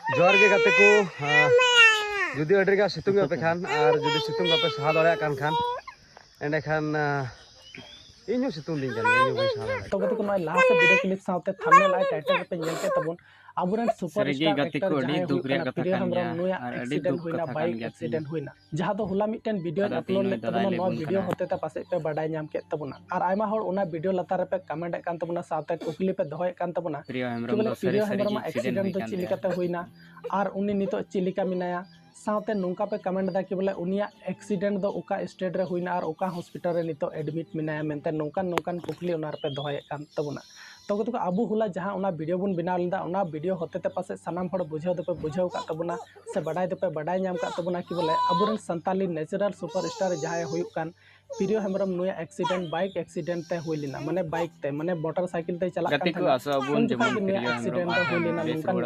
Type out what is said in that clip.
जोहार गे गाते को जुदी अडीगा सितुंग पे खान और जुदी सितुंग पे सहा दाड़ा कान खान एंडे खान इन्हू सितुंग दिन जान इन्हू भी सहा दाड़ा तो गति को नय लास्ट वीडियो क्लिप साथे थंबनेल आय टाइटल पे नेल के तबन अबुरन सुपरस्टार एक्टर जहां हुई कना प्रिय हेम्ब्रम नुया एक्सीडेंट हुईना बाइक एक्सीडेंट हुईना जहां दो होला मिटन वीडियो अपलोड ले तबन नो वीडियो होते ता पासे पे बाडाय नाम के तबना और आयमा हर ओना वीडियो लतार पे कमेंट कान तबना साथे कुकली पे दोहय कान तबना कि बोले प्रिय हेम्ब्रम एक्सीडेंट दो चिलिकाते हुईना और उनी नितो चिलिका मिनाया साथे नुंका पे कमेंट दा कि बोले उनिया एक्सीडेंट दो ओका स्टेट रे हुईना और ओका हॉस्पिटल रे नितो एडमिट मिनाया मेनते नोंकान नोंकान कुकली ओनार पे दोहय कान तबना तो गतो अबू होला जहां ओना वीडियो बन बनाव लेदा ओना वीडियो होते ते पासे सनाम हड़ बुझाव दपे बुझाव का तबना से बडाय दपे बडाय नाम का तबना कि बोले अबुरन संताली नेचुरल सुपरस्टार जहां हुई कान प्रिय हेम्ब्रम नुया एक्सीडेंट बाइक एक्सीडेंट ते हुई लेना माने बाइक ते माने मोटरसाइकिल ते चला कान था उन जखा नुया एक्सीडेंट हुई लेना नोंकान